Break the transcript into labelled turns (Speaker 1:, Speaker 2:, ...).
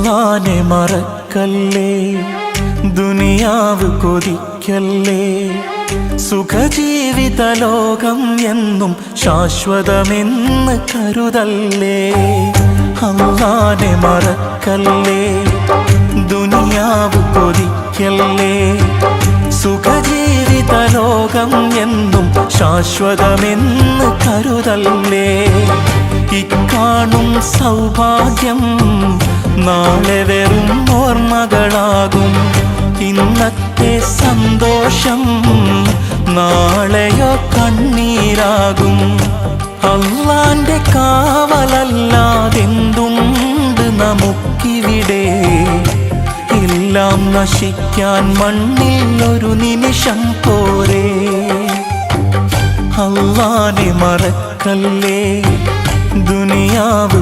Speaker 1: അല്ലാനെ മറക്കല്ലേ, ദുനിയാവ് കൊതിക്കല്ലേ. സുഖജീവിത ലോകം എന്നും ശാശ്വതമെന്ന് കരുതല്ലേ. അല്ലാനെ മറക്കല്ലേ, ദുനിയാവ് കൊതിക്കല്ലേ. സുഖജീവിത ലോകം എന്നും ശാശ്വതമെന്ന് കരുതല്ലേ. ഇക്കാണും സൗഭാഗ്യം നാളെ വെറും ഓർമ്മകളാകും. ഇന്നത്തെ സന്തോഷം നാളെയോ കണ്ണീരാകും. അല്ലാന്റെ കാവലല്ലാതെന്തുണ്ട് നമുക്കിവിടെ. എല്ലാം നശിക്കാൻ മണ്ണിൽ ഒരു നിമിഷം പോരെ. അല്ലാനെ മറക്കല്ലേ, ദുനിയാവ്